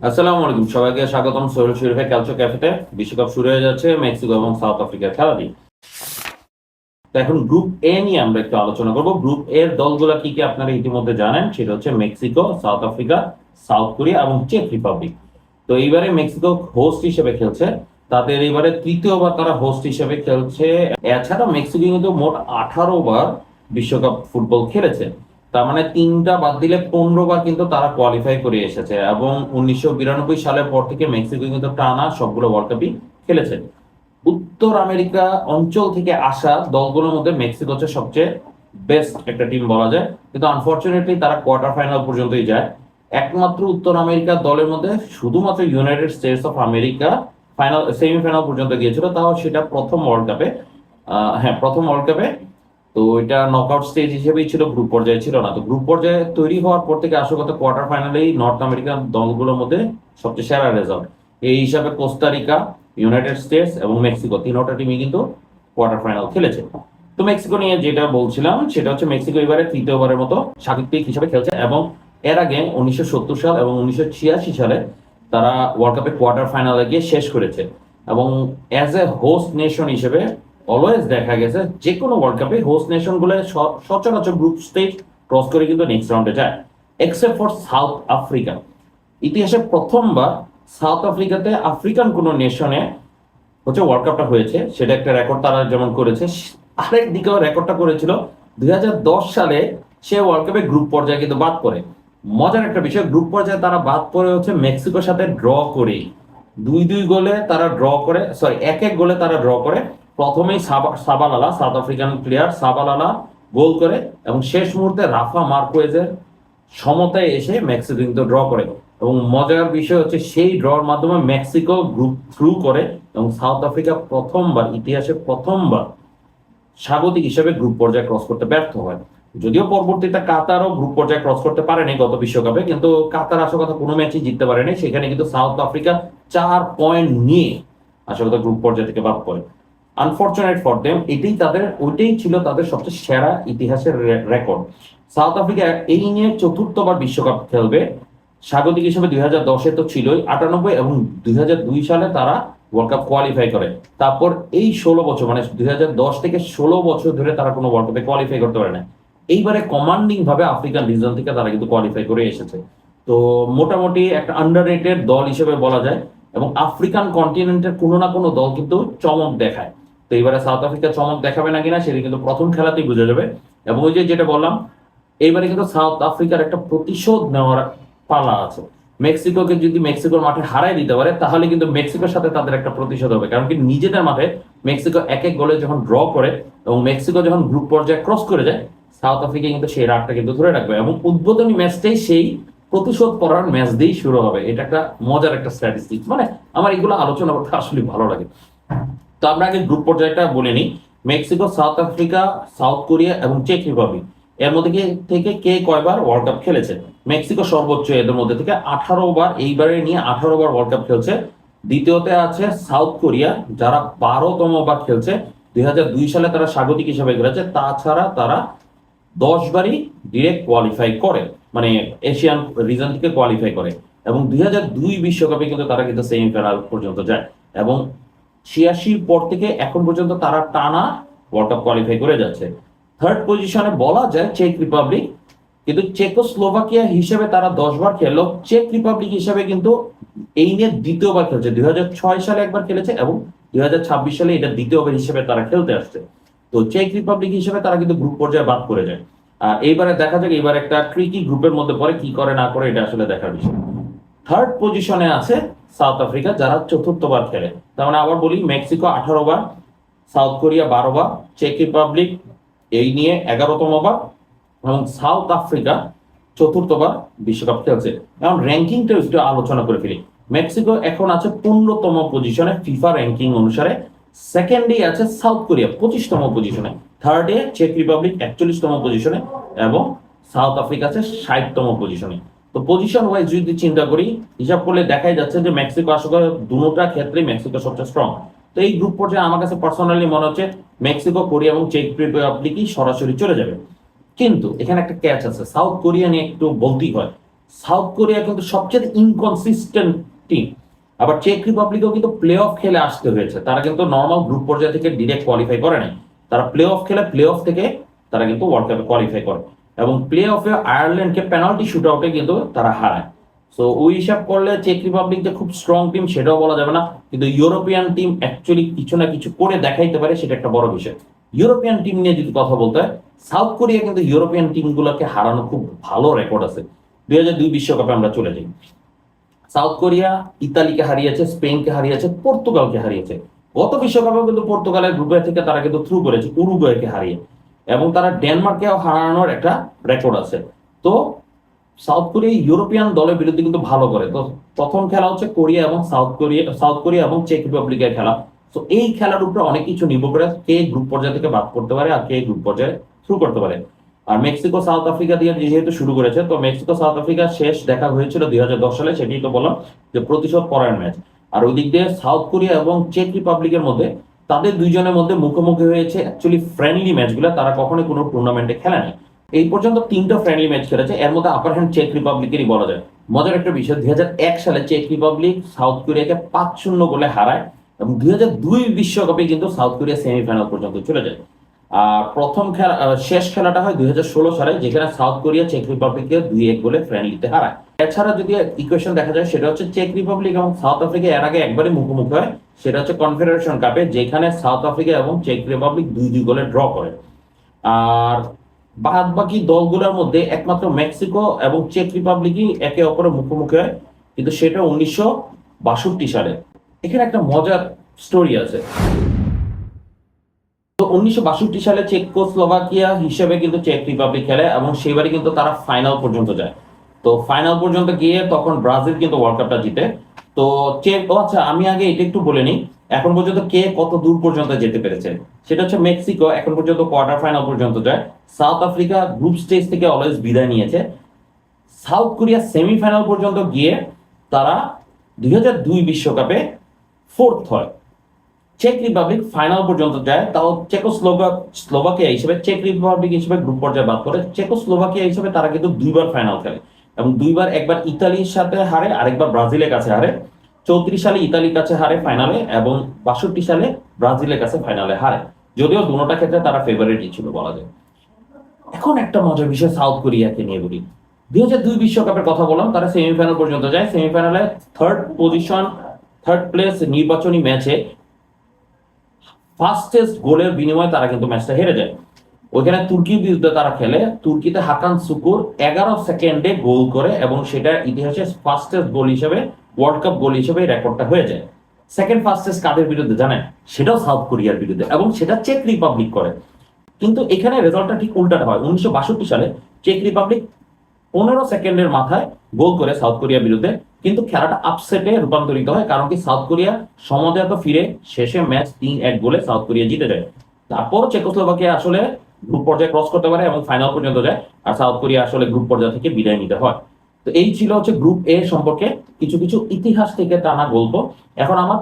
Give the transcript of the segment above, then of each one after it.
আসসালামু আলাইকুম, সবাইকে স্বাগতম সোহেল শরীফের ক্যালচো ক্যাফেতে। বিশ্বকাপ শুরু হয়ে যাচ্ছে মেক্সিকো এবং সাউথ আফ্রিকার খেলা দিয়ে। তো এখন গ্রুপ এ নিয়ে আমরা একটু আলোচনা করব। গ্রুপ এর দলগুলো কি কি আপনারা ইতিমধ্যে জানেন, সেটা হচ্ছে Mexico, south Africa, south Korea এবং চেক রিপাবলিক। তো এইবারে মেক্সিকো হোস্ট হিসেবে খেলছে, তাদের এবারে তৃতীয়বার তারা হোস্ট হিসেবে খেলছে। এছাড়া মেক্সিকো কিন্তু মোট 18 বার বিশ্বকাপ ফুটবল খেলেছে। তার মানে তিনটা বাদ দিলে 15 বার কিন্তু তারা কোয়ালিফাই করে এসেছে, এবং 1992 সালের পর থেকে মেক্সিকো কিন্তু টানা সবগুলো ওয়ার্ল্ড কাপই খেলেছে। উত্তর আমেরিকা অঞ্চল থেকে আসা দলগুলোর মধ্যে মেক্সিকো হচ্ছে সবচেয়ে বেস্ট একটা টিম বলা যায়, কিন্তু আনফরচুনেটলি তারা কোয়ার্টার ফাইনাল পর্যন্তই যায়। একমাত্র উত্তর আমেরিকার দলের মধ্যে শুধুমাত্র United states of America semifinal পর্যন্ত গিয়েছিল, তাও সেটা প্রথম ওয়ার্ল্ড কাপে। হ্যাঁ, প্রথম ওয়ার্ল্ড কাপে। তো এটা নকআউট স্টেজ হিসেবেই ছিল, গ্রুপ পর্যায়ে ছিল না। তো গ্রুপ পর্যায়ে তৈরি হওয়ার পর থেকে আসলে কোয়ার্টার ফাইনালেই নর্থ আমেরিকান দলগুলোর মধ্যে সবচেয়ে সেরা রেজাল্ট। এই হিসাবে কোস্টারিকা, ইউনাইটেড স্টেটস এবং মেক্সিকো তিনটা টিমই কিন্তু কোয়ার্টার ফাইনাল খেলেছে। তো মেক্সিকো নিয়ে যেটা বলছিলাম সেটা হচ্ছে মেক্সিকো এবারে তৃতীয়বারের মতো স্বাগতিক হিসেবে খেলছে, এবং এর আগে 1970 সাল এবং 1986 সালে তারা ওয়ার্ল্ড কাপে কোয়ার্টার ফাইনালে গিয়ে শেষ করেছে। এবং অ্যাজ এ হোস্ট নেশন হিসেবে অলওয়েজ দেখা গেছে যে কোনো ওয়ার্ল্ড কাপে হোস্ট নেশন গুলো সচরাচর গ্রুপ স্টেজ ক্রস করে কিন্তু নেক্সট রাউন্ডে যায়, এক্সেপ্ট ফর সাউথ আফ্রিকা। ইতিহাসে প্রথমবার সাউথ আফ্রিকাতে আফ্রিকান কোন নেশনে হচ্ছে ওয়ার্ল্ড কাপটা হয়েছে, সেটা একটা রেকর্ড তারা যেমন করেছে। আরেক দিকেও রেকর্ডটা করেছিল 2010 সালে, সে ওয়ার্ল্ড কাপে গ্রুপ পর্যায়ে কিন্তু বাদ পড়ে। মজার একটা বিষয়, গ্রুপ পর্যায়ে তারা বাদ পড়ে হচ্ছে মেক্সিকোর সাথে ড্র করে। 2-2 গোলে তারা ড্র করে, সরি 1-1 গোলে তারা ড্র করে। প্রথমেই সাবালালা, সাউথ আফ্রিকান প্লেয়ার সাবালালা গোল করে, এবং শেষ মুহূর্তে রাফা মার্কোয়েজের সমতায় এসে মেক্সিকো কিন্তু ড্র করে। এবং মজার বিষয় হচ্ছে সেই ড্রর মাধ্যমে মেক্সিকো গ্রুপ থ্রু করে, এবং সাউথ আফ্রিকা প্রথমবার, ইতিহাসে প্রথমবার স্বাগতিক হিসেবে গ্রুপ পর্যায়ে ক্রস করতে ব্যর্থ হয়। যদিও পরবর্তীতে কাতারও গ্রুপ পর্যায়ে ক্রস করতে পারেনি গত বিশ্বকাপে, কিন্তু কাতার আসল কথা কোনো ম্যাচই জিততে পারেনি। সেখানে কিন্তু সাউথ আফ্রিকা 4 পয়েন্ট নিয়ে আসল কথা গ্রুপ পর্যায়ে থেকে বাদ পড়ে। আনফরচুনেট ফর দেম, ওইটাই ছিল তাদের সবচেয়ে সেরা ইতিহাসের রেকর্ড। সাউথ আফ্রিকা এই নিয়ে চতুর্থবার বিশ্বকাপ খেলবে। স্বাগতিক হিসেবে 2010-এ তো ছিলই, 98 এবং 2002 সালে তারা ওয়ার্ল্ড কাপ কোয়ালিফাই করে। তারপর এই 16 বছর, মানে 2010 থেকে 16 বছর ধরে তারা কোনো ওয়ার্ল্ড কাপে কোয়ালিফাই করতে পারে না। এইবারে কমান্ডিং ভাবে আফ্রিকান রিজন থেকে তারা কিন্তু কোয়ালিফাই করে এসেছে। তো মোটামুটি একটা আন্ডাররেটেড দল হিসেবে বলা যায়, এবং আফ্রিকান কন্টিনেন্টের কোনো না কোনো দল কিন্তু চমক দেখায়। তো এবারে সাউথ আফ্রিকা চমক দেখাবে না কিনা সেটা কিন্তু প্রথম খেলাতেই বুঝে যাবে। এবং ওই যে যেটা বললাম, এইবারে কিন্তু সাউথ আফ্রিকার একটা প্রতিশোধ নেওয়ার পালা আছে। মেক্সিকোকে যদি মেক্সিকোর মাঠে হারাই দিতে পারে, তাহলে কিন্তু মেক্সিকোর সাথে তাদের একটা প্রতিশোধ হবে। কারণ কি, নিজেদের মাঠে মেক্সিকো 1-1 গোলে যখন ড্র করে, এবং মেক্সিকো যখন গ্রুপ পর্যায়ে ক্রস করে যায়, সাউথ আফ্রিকা কিন্তু সেই রাগটা কিন্তু ধরে রাখবে, এবং উদ্বোধনী ম্যাচটাই সেই প্রতিশোধ পড়ার ম্যাচ দিয়েই শুরু হবে। এটা একটা মজার একটা স্ট্যাটিস্টিক্স, মানে আমার এগুলো আলোচনা করতে আসলে ভালো লাগে। তো আমরা আগে গ্রুপ পর্যায়টা বলে নিই। Mexico, south Africa, south Korea এবং চেক রিপাবলিক, এর মধ্যে থেকে কে কয়বার ওয়ার্ল্ড কাপ খেলেছে? মেক্সিকো সর্বোচ্চ, এদের মধ্যে থেকে 18 বার, এইবারে নিয়ে 18 বার ওয়ার্ল্ড কাপ খেলছে। দ্বিতীয়তে আছে সাউথ কোরিয়া, যারা 12তম বার খেলছে। 2002 সালে তারা স্বাগতিক হিসেবে খেলেছে। তাছাড়া তারা 10 বারই ডিরেক্ট কোয়ালিফাই করে, মানে এশিয়ান রিজন থেকে কোয়ালিফাই করে। এবং 2002 বিশ্বকাপে কিন্তু তারা কিন্তু সেমিফাইনাল পর্যন্ত যায়, এবং 86 পর থেকে এখন পর্যন্ত তারা টানা ওয়ার্ল্ড কাপ কোয়ালিফাই করে যাচ্ছে। থার্ড পজিশনে বলা যায় চেক রিপাবলিক, কিন্তু চেকোস্লোভাকিয়া হিসেবে তারা 10 বার খেললো। চেক রিপাবলিক হিসেবে কিন্তু এই নিয়ে দ্বিতীয়বার খেলছে। 2006 সালে একবার খেলেছে, এবং 2026 সালে এটা দ্বিতীয়বার হিসেবে তারা খেলতে আসছে। তো চেক রিপাবলিক হিসেবে তারা কিন্তু গ্রুপ পর্যায়ে বাদ করে যায়। আর এইবারে দেখা যাক, এইবার একটা ট্রিকি গ্রুপের মধ্যে পড়ে, কি করে না করে এটা আসলে দেখার বিষয়। থার্ড পজিশনে আছে সাউথ আফ্রিকা, যারা চতুর্থবার খেলে। তার মানে আবার বলি, মেক্সিকো 18 বার, সাউথ কোরিয়া 12 বার, চেক রিপাবলিক এই নিয়ে 11তম বার, এবং সাউথ আফ্রিকা চতুর্থবার বিশ্বকাপ খেলছে। এখন র্যাঙ্কিংটা একটু আলোচনা করে ফেলি। মেক্সিকো এখন আছে 15তম পজিশনে ফিফা র্যাঙ্কিং অনুসারে। সেকেন্ডে আছে সাউথ কোরিয়া 25তম পজিশনে। থার্ডে চেক রিপাবলিক 41তম পজিশনে, এবং সাউথ আফ্রিকা আছে 60তম পজিশনে। তো পজিশন ওয়াইজ যদি চিন্তা করি, হিসাব করলে দেখাই যাচ্ছে যে মেক্সিকো আসলে দুটোটা ক্ষেত্রে মেক্সিকো সবচেয়ে স্ট্রং। তো এই গ্রুপ পর্যায়ে আমার কাছে পার্সোনালি মনে হচ্ছে মেক্সিকো, কোরিয়া এবং চেক রিপাবলিকই সরাসরি চলে যাবে। কিন্তু এখানে একটা ক্যাচ আছে, সাউথ কোরিয়া নিয়ে একটু বলতেই হয়। সাউথ কোরিয়া কিন্তু সবচেয়ে ইনকনসিস্টেন্ট টিম। আবার চেক রিপাবলিকও কিন্তু প্লে অফ খেলে আসতে হয়েছে, তারা কিন্তু নর্মাল গ্রুপ পর্যায়ে থেকে ডিরেক্ট কোয়ালিফাই করে নাই, তারা প্লে অফ খেলে, প্লে অফ থেকে তারা কিন্তু ওয়ার্ল্ড কাপে কোয়ালিফাই করে এবং প্লে অফে আয়ারল্যান্ডকে পেনাল্টি শুট আউটে কিন্তু তারা হারায়। সো ওই হিসাব করলে চেক রিপাবলিক যে খুব স্ট্রং টিম সেটাও বলা যাবে না, কিন্তু ইউরোপিয়ান টিম অ্যাকচুয়ালি কিছু না কিছু করে দেখাইতে পারে, সেটা একটা বড় বিষয়। ইউরোপিয়ান টিম নিয়ে যদি কথা বলতে হয়, সাউথ কোরিয়া কিন্তু ইউরোপিয়ান টিমগুলোকে হারানো খুব ভালো রেকর্ড আছে। 2002 বিশ্বকাপে আমরা চলে যাই, সাউথ কোরিয়া ইতালিকে হারিয়েছে, স্পেনকে হারিয়েছে, পর্তুগালকে হারিয়েছে। গত বিশ্বকাপে কিন্তু পর্তুগালের গ্রুপে থেকে তারা কিন্তু থ্রু করেছে উরুগুয়েকে হারিয়ে, এবং তারা ডেনমার্কেও হারানোর একটা রেকর্ড আছে। তো সাউথ কোরিয়া ইউরোপিয়ান দলের বিরুদ্ধে কিন্তু ভালো করে। তো প্রথম খেলা হচ্ছে কোরিয়া এবং সাউথ কোরিয়া এবং চেক রিপাবলিকের খেলা। তো এই খেলার উপরে অনেক কিছু নির্ভর করে কে গ্রুপ পর্যায়ে থেকে বাদ করতে পারে আর কে গ্রুপ পর্যায়ে থ্রু করতে পারে। আর মেক্সিকো সাউথ আফ্রিকা দিয়ে যেহেতু শুরু করেছে, তো মেক্সিকো সাউথ আফ্রিকা শেষ দেখা হয়েছিল 2010 সালে, সেটি তো বললাম যে প্রতিশোধ পরায়ণ ম্যাচ। আর ওই দিক দিয়ে সাউথ কোরিয়া এবং চেক রিপাবলিকের মধ্যে, তাদের দুইজনের মধ্যে মুখোমুখি হয়েছে অ্যাকচুয়ালি ফ্রেন্ডলি ম্যাচগুলো, তারা কখনোই কোনো টুর্নামেন্টে খেলেনি। এই পর্যন্ত 3টা ফ্রেন্ডলি ম্যাচ খেলেছে, এর মধ্যে আপার হ্যান্ড চেক রিপাবলিকেরই বলা যায়। মজার একটা বিষয়, 2001 সালে চেক রিপাবলিক সাউথ কোরিয়াকে 5-0 গোলে হারায়, এবং 2002 বিশ্বকাপে কিন্তু সাউথ কোরিয়া সেমিফাইনাল পর্যন্ত চলে যায়। আর প্রথম খেলা, শেষ খেলাটা হয় 2016 সালে, যেখানে সাউথ কোরিয়া চেক রিপাবলিককে 2-1 গোলে ফ্রেন্ডলিতে হারায়। এছাড়া যদি ইকুয়েশন দেখা যায়, সেটা হচ্ছে চেক রিপাবলিক এবং সাউথ আফ্রিকা এর আগে একবারই মুখোমুখি হয়, সেটা হচ্ছে কনফেডারেশন কাপে, যেখানে সাউথ আফ্রিকা এবং চেক রিপাবলিক 2-2 গোলে ড্র করে। আর বাদ বাকি দলগুলোর মধ্যে একমাত্র মেক্সিকো এবং চেক রিপাবলিকই একে অপরের মুখোমুখি হয়, কিন্তু সেটা 1962 সালে। এখানে একটা মজার স্টোরি আছে। তো 1962 সালে চেকোস্লোভাকিয়া হিসেবে কিন্তু চেক রিপাবলিক খেলে, এবং সেইবারই কিন্তু তারা ফাইনাল পর্যন্ত যায়। তো ফাইনাল পর্যন্ত গিয়ে তখন ব্রাজিল কিন্তু ওয়ার্ল্ড কাপটা জিতে। তো আচ্ছা, আমি আগে এটা একটু বলে নিই, এখন পর্যন্ত কে কত দূর পর্যন্ত যেতে পেরেছে। সেটা হচ্ছে মেক্সিকো এখন পর্যন্ত কোয়ার্টার ফাইনাল পর্যন্ত যায়, সাউথ আফ্রিকা গ্রুপ স্টেজ থেকে অলওয়েজ বিদায় নিয়েছে, সাউথ কোরিয়া সেমিফাইনাল পর্যন্ত গিয়ে তারা 2002 বিশ্বকাপে ফোর্থ হয়, চেক রিপাবলিক ফাইনাল পর্যন্ত যায়, তাও স্লোভাকিয়া হিসেবে, চেক রিপাবলিক হিসেবে গ্রুপ পর্যায়ে বাদ করে। চেকোস্লোভাকিয়া হিসেবে তারা কিন্তু 2বার ফাইনাল খেলে, এবং 2বার, একবার ইতালির সাথে হারে, আরেকবার ব্রাজিলের কাছে হারে। 34 সালে ইতালির কাছে হারে ফাইনালে, এবং 62 সালে ব্রাজিলের কাছে ফাইনালে হারে, যদিও দুটোটা ক্ষেত্রে তারা ফেভারিটই ছিল বলা যায়। এখন একটা মজার বিষয় সাউথ কোরিয়াকে নিয়ে বলি। 2002 বিশ্বকাপের কথা বললাম, তারা সেমিফাইনাল পর্যন্ত যায়, সেমিফাইনালে থার্ড প্লেস নির্বাচনী ম্যাচে ফাস্টেস্ট গোলের বিনিময়ে তারা কিন্তু ম্যাচটা হেরে যায়। ওইখানে তুর্কির বিরুদ্ধে তারা খেলে, তুর্কিতে হাকান সুকুর 11 সেকেন্ডে গোল করে, এবং সেটা ইতিহাসে ফাস্টেস্ট গোল হিসেবে, ওয়ার্ল্ড কাপ গোল হিসেবে রেকর্ডটা হয়ে যায়। সেকেন্ড ফাস্টেস্ট কাদের বিরুদ্ধে জানেন? সেটাও সাউথ কোরিয়ার বিরুদ্ধে, এবং সেটা চেক রিপাবলিক করে। কিন্তু এখানে রেজাল্টটা ঠিক উল্টাটা হয়। 1962 সালে চেক রিপাবলিক 15 সেকেন্ডের মাথায় গোল করে সাউথ কোরিয়ার বিরুদ্ধে, কিন্তু খেলাটা আপসেটে রূপান্তরিত হয়, কারণ কি সাউথ কোরিয়া সমতায়ত ফিরে শেষে ম্যাচ 3-1 গোলে সাউথ কোরিয়া জিতে যায়। তারপর চেকোস্লোভাকিয়া আসলে গ্রুপ পর্যায়ে ক্রস করতে পারে এবং ফাইনাল পর্যন্ত যায়, আর সাউথ কোরিয়া আসলে গ্রুপ পর্যায়ে থেকে বিদায় নিতে হয়। তো এই ছিল হচ্ছে গ্রুপ এ সম্পর্কে কিছু কিছু ইতিহাস থেকে টানা গল্প। এখন আমার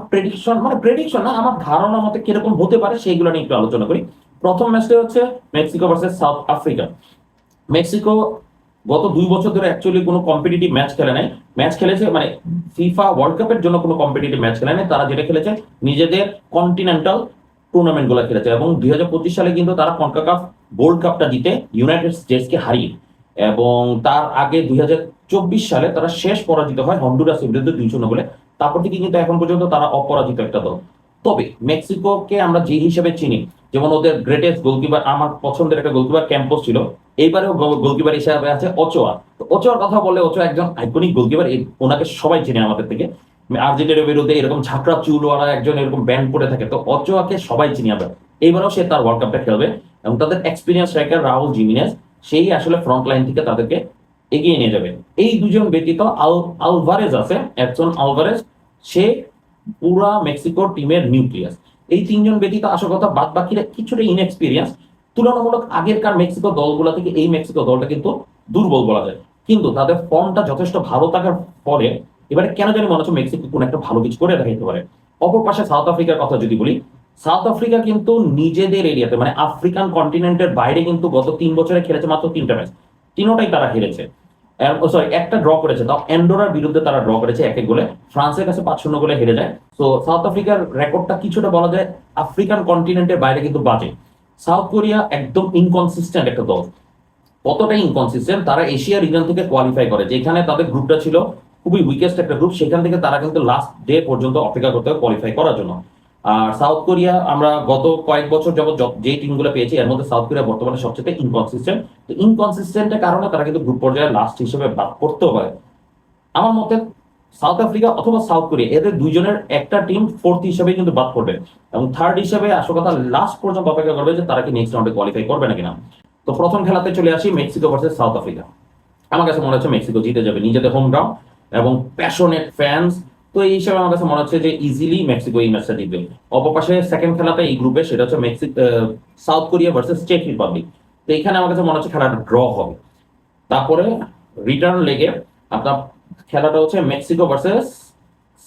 প্রেডিকশন না, আমার ধারণা মতে কিরকম হতে পারে সেইগুলো নিয়ে একটু আলোচনা করি। প্রথম ম্যাচটা হচ্ছে Mexico versus South Africa. Mexico গত 2 বছর ধরে অ্যাকচুয়ালি কোনো কম্পিটিটিভ ম্যাচ খেলে নাই, ম্যাচ খেলেছে মানে ফিফা ওয়ার্ল্ড কাপের জন্য কোনো কম্পিটিটিভ ম্যাচ খেলে নাই, তারা যেটা খেলেছে নিজেদের কন্টিনেন্টাল টুর্নামেন্ট গুলো খেলেছে, এবং 2025 সালে কিন্তু তারা কনকাকাফ গোল্ড কাপটা জিতে ইউনাইটেড স্টেটসকে হারিয়ে, এবং তার আগে 2024 সালে তারা শেষ পরাজিত হয় হন্ডুরাসের বিরুদ্ধে 2-0 গোলে। তারপর থেকে কিন্তু এখন পর্যন্ত তারা অপরাজিত একটা দল। তবে মেক্সিকোকে আমরা যে হিসেবে চিনি, যেমন ওদের গ্রেটেস্ট গোলকিপার, আমার পছন্দের একটা গোলকিপার ক্যাম্পোস ছিল, এইবারেও গোলকিপার হিসেবে আছে ওচোয়া। তো ওচোয়ার কথা বললে, ওচোয়া একজন আইকনিক গোলকিপার, ওনাকে সবাই চিনে আমাদের থেকে। আর্জেন্টিনার বিরুদ্ধে এরকম ঝাঁকড়া চুলওয়ালা একজন এরকম ব্যান্ড পরে থাকে, তো ওচোয়াকে সবাই চিনি আমরা। এইবারও সে তার ওয়ার্ল্ড কাপটা খেলবে, এবং তাদের এক্সপিরিয়েন্স স্ট্রাইকার রাহুল জিমিনেজ সেই আসলে ফ্রন্ট লাইন থেকে তাদেরকে এগিয়ে নিয়ে যাবে। এই দুজন ব্যতীত আলভারেজ আছে, একজন আলভারেজ, সে পুরা মেক্সিকোর টিমের নিউক্লিয়াস। এই 3জন ব্যতীত আসল কথা, বাদ বাকিরা কিছুটা ইনএক্সপিরিয়েন্স, তুলনামূলক আগেরকার মেক্সিকো দলগুলো থেকে এই মেক্সিকো দলটা কিন্তু দুর্বল বলা যায়। কিন্তু তাদের ফর্মটা যথেষ্ট ভালো থাকার পরে এবারে কেন জানি মনে হচ্ছে মেক্সিকো কোন একটা ভালো কিছু করে দেখাইতে পারে। অপর পাশে সাউথ আফ্রিকার কথা যদি বলি, সাউথ আফ্রিকা কিন্তু নিজেদের এরিয়াতে মানে আফ্রিকান কন্টিনেন্টের বাইরে কিন্তু গত 3 বছরে খেলেছে মাত্র 3টা ম্যাচ, 3টাই তারা হেরেছে। সরি একটা ড্র করেছে, তাও অ্যান্ডোরার বিরুদ্ধে তারা ড্র করেছে 1-1 গোলে, ফ্রান্সের কাছে 5-0 গোলে হেরে যায়। তো সাউথ আফ্রিকার রেকর্ডটা কিছুটা বলা যায় আফ্রিকান কন্টিনেন্টের বাইরে কিন্তু বাজে। সাউথ কোরিয়া একদম ইনকনসিস্টেন্ট একটা দল। কতটা ইনকনসিস্টেন্ট, তারা এশিয়া রিজন থেকে কোয়ালিফাই করে, যেখানে তাদের গ্রুপটা ছিল খুবই উইকেস্ট একটা গ্রুপ, সেখান থেকে তারা কিন্তু লাস্ট ডে পর্যন্ত অপেক্ষা করতে হবে কোয়ালিফাই করার জন্য। আর সাউথ কোরিয়া আমরা গত কয়েক বছর যাবত যে টিমগুলো পেয়েছি এর মধ্যে সাউথ কোরিয়া বর্তমানে সবচেয়ে ইনকনসিস্টেন্ট। তো ইনকনসিস্টেন্টের কারণে তারা কিন্তু গ্রুপ পর্যায়ে লাস্ট হিসেবে বাদ পড়তেও পারে। আমার মতে সাউথ আফ্রিকা অথবা সাউথ কোরিয়া এদের দুইজনের একটা টিম ফোর্থ হিসেবে কিন্তু বাদ পড়বে, এবং থার্ড হিসেবে আসল কথা লাস্ট পর্যন্ত অপেক্ষা করবে যে তারা কি নেক্সট রাউন্ডে কোয়ালিফাই করবে নাকি না। তো প্রথম খেলাতে চলে আসি, মেক্সিকো ভার্সেস সাউথ আফ্রিকা। আমার কাছে মনে হচ্ছে মেক্সিকো জিতে যাবে, নিজেদের হোম গ্রাউন্ড এবং প্যাশনেট ফ্যান্স। তো এই হিসাবে আমার কাছে মনে হচ্ছে যে ইজিলি মেক্সিকো এই ম্যাচটা জিতবে। অপরপাশে সেকেন্ড খেলাটা এই গ্রুপে, সেটা হচ্ছে সাউথ কোরিয়া ভার্সেস চেক রিপাবলিক। তো এখানে আমার কাছে মনে হচ্ছে খেলাটা ড্র হবে। তারপরে রিটার্ন লেগে আপনার খেলাটা হচ্ছে মেক্সিকো ভার্সেস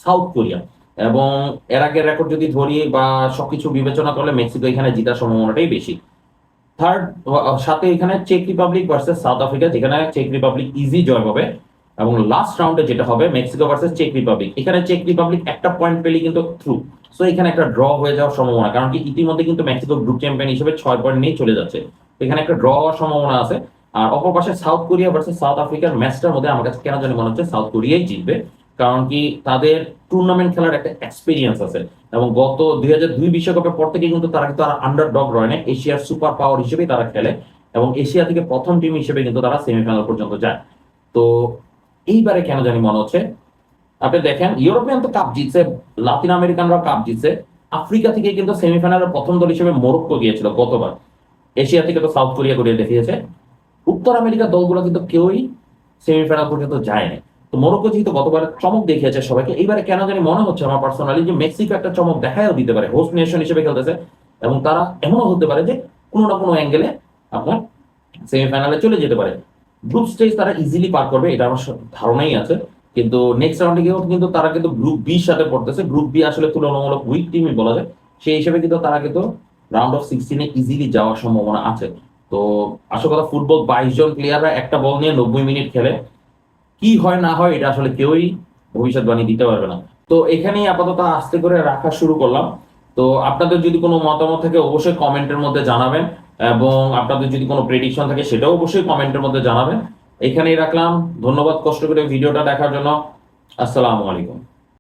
সাউথ কোরিয়া, এবং এর আগের রেকর্ড যদি ধরি বা সবকিছু বিবেচনা করলে মেক্সিকো এখানে জেতার সম্ভাবনাটাই বেশি। থার্ড সাথে এখানে চেক রিপাবলিক ভার্সেস সাউথ আফ্রিকা, যেখানে চেক রিপাবলিক ইজি জয় হবে। এবং লাস্ট রাউন্ডে যেটা হবে মেক্সিকো ভার্সেস চেক রিপাবলিক, এখানে চেক রিপাবলিক একটা পয়েন্ট পেলে কিন্তু থ্রু। সো এখানে একটা ড্র হয়ে যাওয়ার সম্ভাবনা, কারণ কি ইতিমধ্যে কিন্তু মেক্সিকো গ্রুপ চ্যাম্পিয়ন হিসেবে 6 পয়েন্ট নিয়ে চলে যাচ্ছে। তো এখানে একটা ড্র হওয়ার সম্ভাবনা আছে। আর অপর পাশে সাউথ কোরিয়া ভার্সেস সাউথ আফ্রিকার ম্যাচটার মধ্যে আমার কাছে কেন জানি মনে হচ্ছে সাউথ কোরিয়াই জিতবে, কারণ কি তাদের টুর্নামেন্ট খেলার একটা এক্সপিরিয়েন্স আছে, এবং গত 2002 বিশ্বকাপের পর থেকে কিন্তু তারা কিন্তু আর আন্ডার ডগ রয় না, এশিয়ার সুপার পাওয়ার হিসেবেই তারা খেলে, এবং এশিয়া থেকে প্রথম টিম হিসেবে কিন্তু তারা সেমিফাইনাল পর্যন্ত যায়। তো এইবারে কেন জানি মনে হচ্ছে, আপনি দেখেন ইউরোপিয়ান তো কাপ জিতছে, লাতিন আমেরিকানরাও কাপ জিতছে, আফ্রিকা থেকে কিন্তু সেমিফাইনালের প্রথম দল হিসেবে মরক্কো গিয়েছিল গতবার, এশিয়া থেকে তো সাউথ কোরিয়া করে দেখিয়েছে, উত্তর আমেরিকার দলগুলো কিন্তু কেউই সেমিফাইনাল পর্যন্ত যায় না। তো মরক্কো যেহেতু গতবার চমক দেখিয়েছে সবাইকে, এইবারে কেন জানি মনে হচ্ছে আমার পার্সোনালি যে মেক্সিকো একটা চমক দেখায়ও দিতে পারে, হোস্ট নেশন হিসেবে খেলতেছে, এবং তারা এমনও হতে পারে যে কোনো না কোনো অ্যাঙ্গেলে আপনার সেমিফাইনালে চলে যেতে পারে। গ্রুপ স্টেজ তারা ইজিলি পার করবে, এটা আমার ধারণাই আছে। কিন্তু নেক্সট রাউন্ডে গিয়েও কিন্তু তারা কিন্তু গ্রুপ বির সাথে পড়তেছে, গ্রুপ বি আসলে তুলনামূলক উইক টিমই বলা যায়, সেই হিসেবে কিন্তু তারা কিন্তু রাউন্ড অফ 16-এ ইজিলি যাওয়ার সম্ভাবনা আছে। তো আসল কথা, ফুটবল 22 জন প্লেয়াররা একটা বল নিয়ে 90 মিনিট খেলে, কি হয় না হয় এটা আসলে কেউই ভবিষ্যৎবাণী দিতে পারবে না। তো এখানেই আপাতত আস্তে করে রাখা শুরু করলাম। তো আপনাদের যদি কোনো মতামত থাকে অবশ্যই কমেন্টের মধ্যে জানাবেন, এবং আপনাদের যদি কোনো প্রেডিকশন থাকে সেটাও অবশ্যই কমেন্টের মধ্যে জানাবেন। এখানেই রাখলাম, ধন্যবাদ কষ্ট করে ভিডিওটা দেখার জন্য। আসসালামু আলাইকুম।